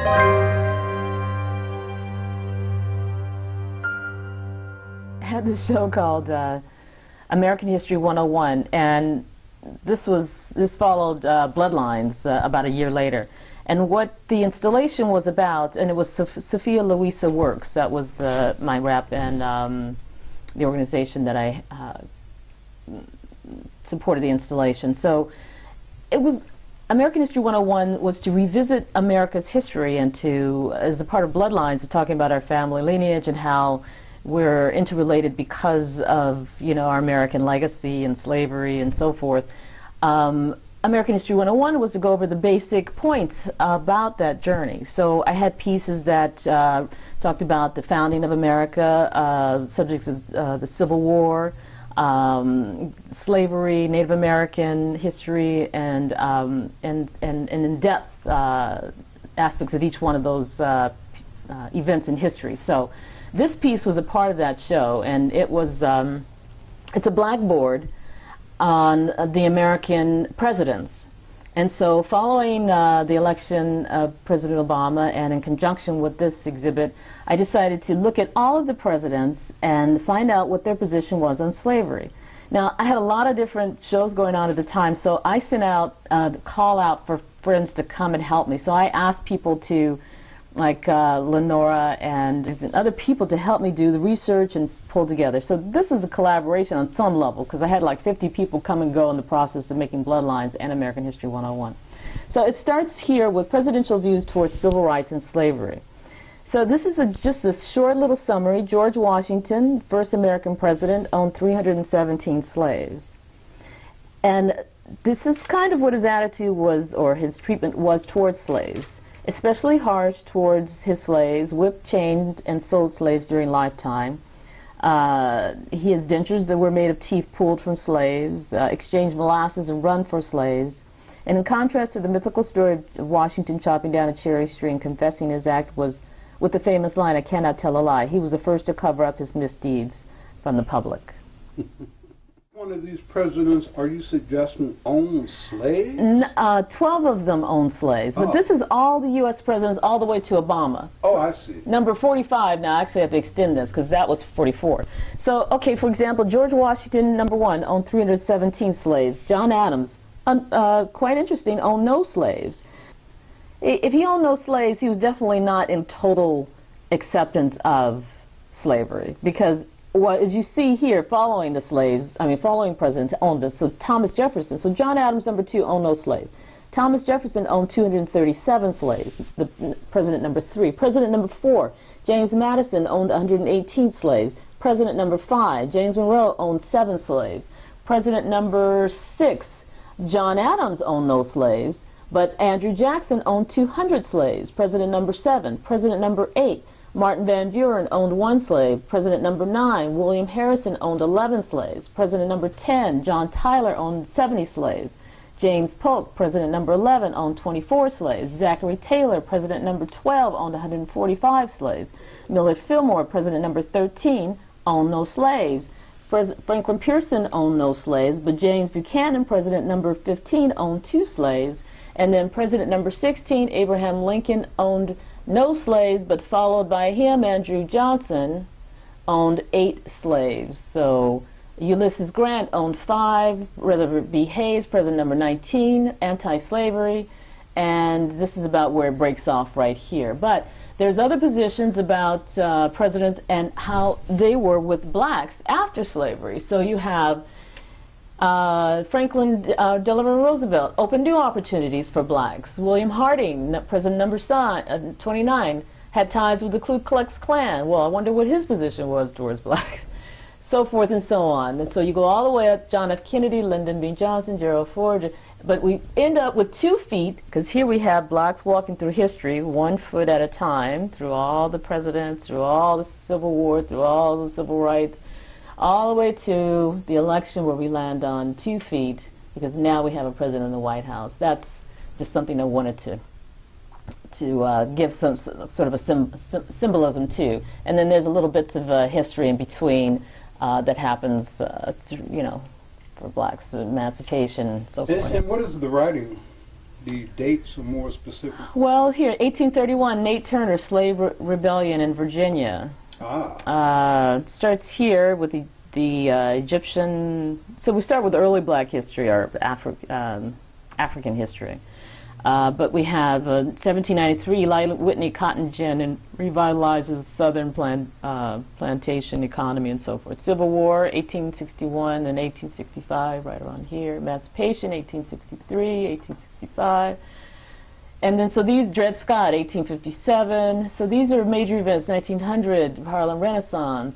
I had this show called American History 101, and this followed Bloodlines about a year later. And what the installation was about, and it was Sophia Louisa Works, that was my rep and the organization that I supported the installation. So it was, American History 101 was to revisit America's history and to, as a part of Bloodlines, talking about our family lineage and how we're interrelated because of, our American legacy and slavery and so forth. American History 101 was to go over the basic points about that journey. So I had pieces that talked about the founding of America, subjects of the Civil War, slavery, Native American history, and in-depth aspects of each one of those events in history. So this piece was a part of that show, and it was it's a blackboard on the American presidents. And so following the election of President Obama, and in conjunction with this exhibit, I decided to look at all of the presidents and find out what their position was on slavery. Now, I had a lot of different shows going on at the time, so I sent out the call out for friends to come and help me. So I asked people to, like Lenora and other people, to help me do the research and pull together. So this is a collaboration on some level, because I had like 50 people come and go in the process of making Bloodlines and American History 101. So it starts here with presidential views towards civil rights and slavery. So this is just a short little summary. George Washington, first American president, owned 317 slaves. And this is kind of what his attitude was, or his treatment was, towards slaves. Especially harsh towards his slaves, whipped, chained, and sold slaves during lifetime. He has dentures that were made of teeth pulled from slaves, exchanged molasses and run for slaves. And in contrast to the mythical story of Washington chopping down a cherry tree and confessing his act was with the famous line, "I cannot tell a lie." He was the first to cover up his misdeeds from the public. One of these presidents, are you suggesting, owned slaves? 12 of them owned slaves, but this is all the U.S. presidents all the way to Obama. Oh, I see. Number 45, now I actually have to extend this because that was 44. So, okay, for example, George Washington, number 1, owned 317 slaves. John Adams, quite interesting, owned no slaves. If he owned no slaves, he was definitely not in total acceptance of slavery, because as you see here, following the slaves, following presidents owned this. So Thomas Jefferson, so John Adams, number 2, owned no slaves. Thomas Jefferson owned 237 slaves, the president number 3. President number 4, James Madison, owned 118 slaves. President number 5, James Monroe, owned 7 slaves. President number 6, John Adams, owned no slaves, but Andrew Jackson owned 200 slaves. President number 7, President number 8, Martin Van Buren owned 1 slave. President number 9, William Harrison, owned 11 slaves. President number 10, John Tyler, owned 70 slaves. James Polk, president number 11, owned 24 slaves. Zachary Taylor, president number 12, owned 145 slaves. Millard Fillmore, president number 13, owned no slaves. Franklin Pierson owned no slaves, but James Buchanan, president number 15, owned 2 slaves. And then president number 16, Abraham Lincoln, owned no slaves, but followed by him, Andrew Johnson, owned 8 slaves. So Ulysses Grant owned 5, Rutherford B. Hayes, president number 19, anti-slavery, and this is about where it breaks off right here. But there's other positions about presidents and how they were with blacks after slavery. So you have Franklin Delano Roosevelt opened new opportunities for blacks. William Harding, president number 29, had ties with the Ku Klux Klan. Well, I wonder what his position was towards blacks. So forth and so on. And so you go all the way up, John F. Kennedy, Lyndon B. Johnson, Gerald Ford, but we end up with 2 feet, because here we have blacks walking through history 1 foot at a time, through all the presidents, through all the Civil War, through all the civil rights, all the way to the election where we land on 2 feet, because now we have a president in the White House. That's just something I wanted to give some sort of a symbolism to. And then there's a little bits of history in between that happens, you know, for blacks, emancipation and so forth. And what is the writing the dates are more specific? Well, here, 1831, Nate Turner, slave rebellion in Virginia. Starts here with the Egyptian. So we start with early black history or African history. But we have 1793, Eli Whitney cotton gin and revitalizes southern plantation economy and so forth. Civil War, 1861 and 1865, right around here. Emancipation, 1863, 1865. And then, so these, Dred Scott, 1857. So these are major events, 1900, Harlem Renaissance,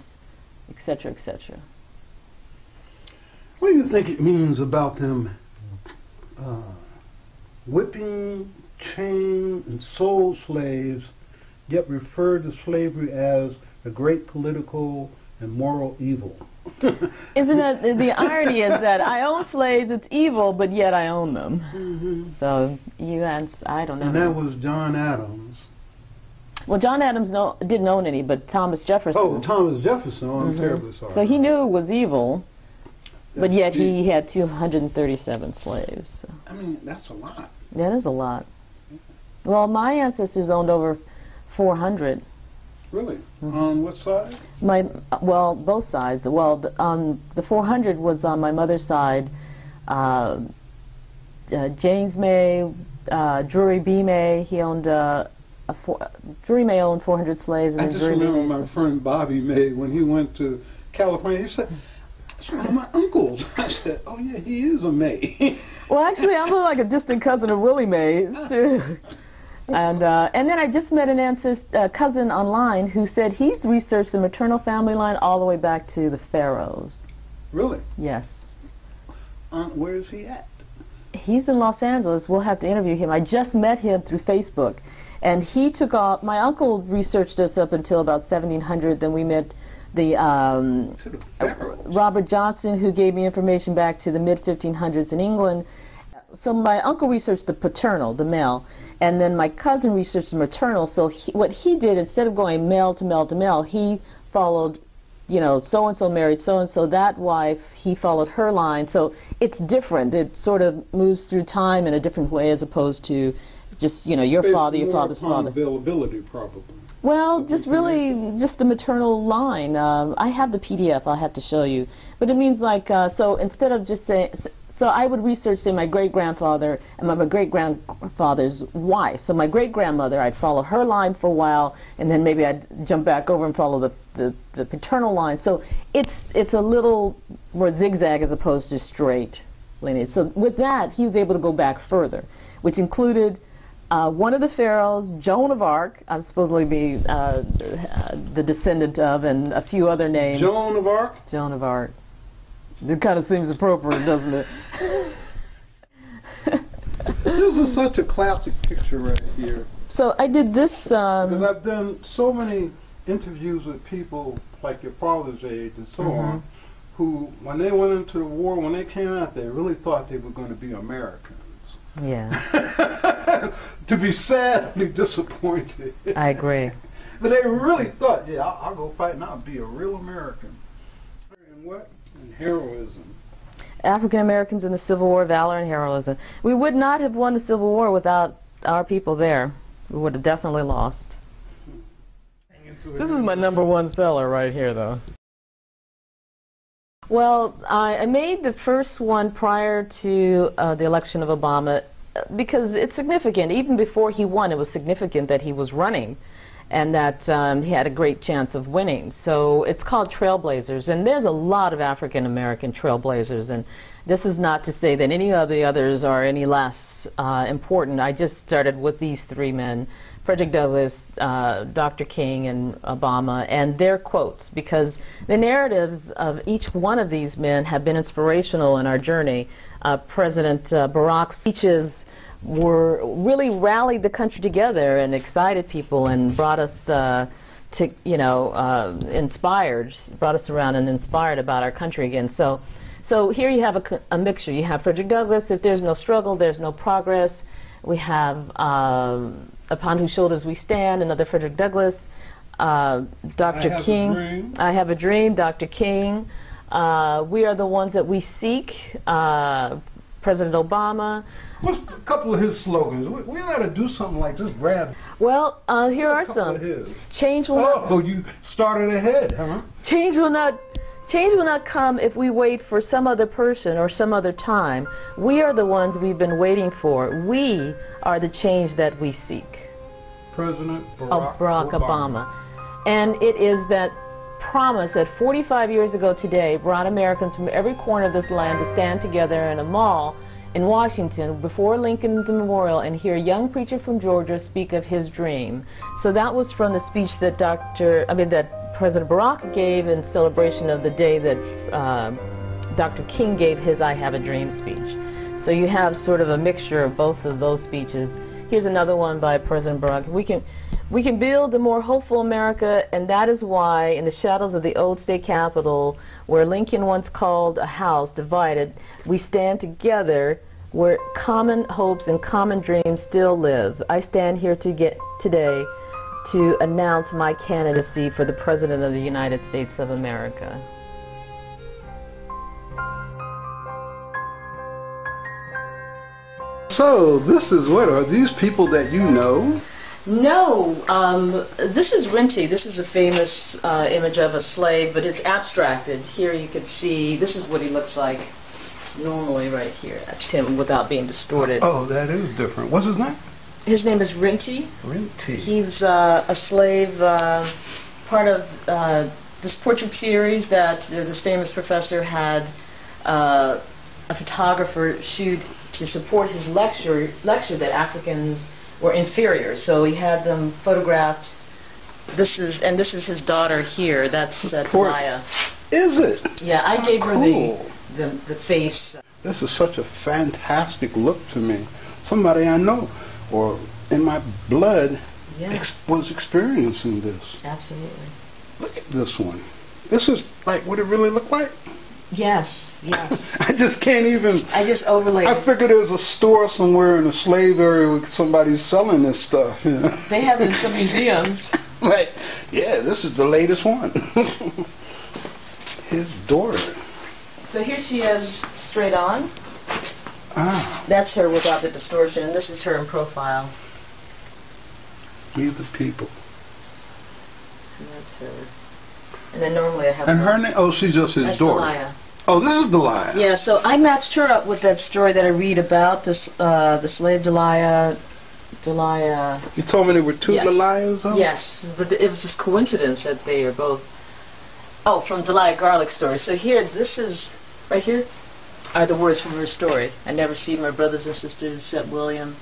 etc., etc. What do you think it means about them whipping, chained, and sold slaves, yet referred to slavery as a great political and moral evil? Isn't that the irony is that I own slaves, it's evil, but yet I own them. Mm-hmm. So I don't know. And that was John Adams. Well, John Adams didn't own any, but Thomas Jefferson. Oh, Thomas Jefferson. Oh, I'm terribly sorry. So he knew it was evil, but yet he had 237 slaves. So. I mean, that's a lot. That is a lot. Well, my ancestors owned over 400. Really? On what side? Well, both sides. Well, the 400 was on my mother's side. James May, Drury B. May, he owned Drury May owned 400 slaves. And I just remember my friend Bobby May, when he went to California, he said, "That's one of my uncles." I said, "Oh yeah, he is a May." Well, actually, I'm like a distant cousin of Willie Mays, too. And then I just met an cousin online who said he's researched the maternal family line all the way back to the Pharaohs. Really? Yes. Where is he at? He's in Los Angeles. We'll have to interview him. I just met him through Facebook. And he took off. My uncle researched us up until about 1700. Then we met the Robert Johnson, who gave me information back to the mid-1500s in England. So my uncle researched the paternal, the male, and then my cousin researched the maternal. So what he did, instead of going male to male to male, he followed, you know, so-and-so married so-and-so, that wife, he followed her line. So it's different. It sort of moves through time in a different way as opposed to just, you know, your father, your father's father. Availability, probably. Well, just really, just the maternal line. I have the PDF. I'll have to show you. But it means like, so instead of just saying, so I would research, say, my great-grandfather and my great-grandfather's wife. So my great-grandmother, I'd follow her line for a while, and then maybe I'd jump back over and follow the paternal line. So it's a little more zigzag as opposed to straight lineage. So with that, he was able to go back further, which included one of the pharaohs, Joan of Arc, I'm supposedly be the descendant of, and a few other names. Joan of Arc? Joan of Arc. It kind of seems appropriate, doesn't it? This is such a classic picture right here. So I did this. Because I've done so many interviews with people like your father's age and so on, who, when they went into the war, when they came out, they really thought they were going to be Americans. Yeah. To be sadly disappointed. I agree. But they really thought, yeah, I'll go fight and I'll be a real American. And what? And heroism. African Americans in the Civil War, valor and heroism. We would not have won the Civil War without our people there. We would have definitely lost. This is my #1 seller right here, though. Well, I made the first one prior to the election of Obama because it's significant. Even before he won, it was significant that he was running and that he had a great chance of winning. So it's called Trailblazers, and there's a lot of African American trailblazers, and this is not to say that any of the others are any less important. I just started with these three men, Frederick Douglass, Dr. King, and Obama, and their quotes, because the narratives of each one of these men have been inspirational in our journey. President Barack's speeches really rallied the country together and excited people and brought us to, you know, brought us around and inspired about our country again. So here you have a mixture. You have Frederick Douglass, if there's no struggle, there's no progress. We have Upon Whose Shoulders We Stand, another Frederick Douglass. Dr. King, I Have a Dream, Dr. King. We Are the Ones That We Seek, President Obama. What's a couple of his slogans? We ought to do something like this, Brad. Well, here are A couple some. of his. Change will not. Oh, you started ahead, huh? Change will not come if we wait for some other person or some other time. We are the ones we've been waiting for. We are the change that we seek. President Barack Obama. And it is that promise that 45 years ago today brought Americans from every corner of this land to stand together in a mall in Washington before Lincoln's Memorial and hear a young preacher from Georgia speak of his dream. So that was from the speech that that President Barack gave in celebration of the day that Dr. King gave his I Have a Dream speech. So you have sort of a mixture of both of those speeches. Here's another one by President Barack. We can build a more hopeful America, and that is why, in the shadows of the old state capitol, where Lincoln once called a house divided, we stand together where common hopes and common dreams still live. I stand here today to announce my candidacy for the President of the United States of America. So, this is what? Are these people that you know? No, this is Renty. This is a famous image of a slave, but it's abstracted. Here you can see, this is what he looks like normally right here. That's him without being distorted. Oh, that is different. What's his name? His name is Renty. Renty. He's a slave, part of this portrait series that this famous professor had a photographer shoot to support his lecture that Africans were inferior. So he had them photographed. This is his daughter here. That's Delia. Is it? Yeah, I gave her Cool. the face. This is such a fantastic look to me. Somebody I know, or in my blood, was experiencing this. Absolutely. Look at this one. This is like what it really looked like. Yes, yes. I just can't even. I just overlaid I figured there's a store somewhere in the slave area where somebody's selling this stuff. You know? They have it in some museums. Like, yeah, this is the latest one. His daughter. So here she is straight on. Ah. That's her without the distortion, and this is her in profile. We the people. And that's her. And then normally I have And her name? Oh, she's just his daughter. Delia. Oh, this is Delia. Yeah, so I matched her up with that story that I read about this, the slave Delia. You told me there were two Delias? Yes, but it was just coincidence that they are both. Oh, from Delia Garlick's story. So here, this is right here are the words from her story. I never see my brothers and sisters except William.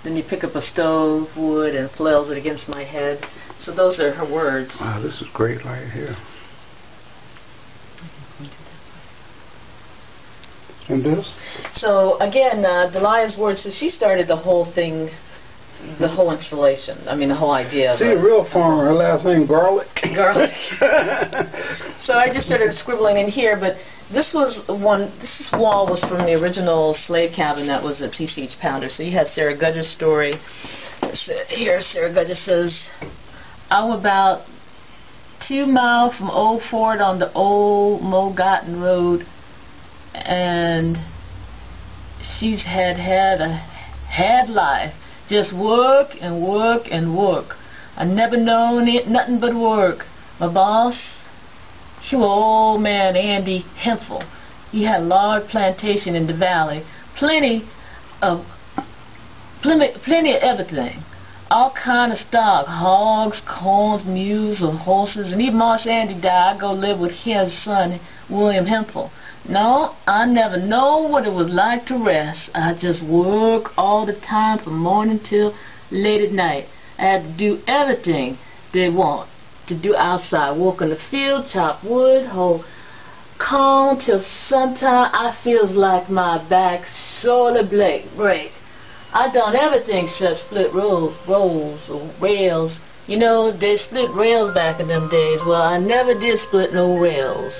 Then you pick up a stove, wood, and flails it against my head. So those are her words. Wow, this is great right here. And this? So again, Delia's words, so she started the whole thing, the whole installation. I mean, the whole idea. See, a real farmer, her last name Garlick. Garlic. So I just started scribbling in here, but this wall was from the original slave cabin that was at T.C.H. Pounder. So you have Sarah Gudger's story. Here, Sarah Gudger says, I'm about 2 miles from Old Fort on the old Mogotten Road, and she's had life. Just work and work and work. I never known it nothing but work. My boss, he was old man Andy Hemphill. He had a large plantation in the valley. Plenty of everything. All kind of stock, hogs, corns, mules, and horses. And even Marsh Andy died, I go live with his son, William Hemphill. No, I never know what it was like to rest. I just work all the time from morning till late at night. I had to do everything they want to do outside. Work in the field, chop wood, hoe corn till sometime I feels like my back sorely break. I done everything except split rolls or rails. You know, they split rails back in them days. Well, I never did split no rails.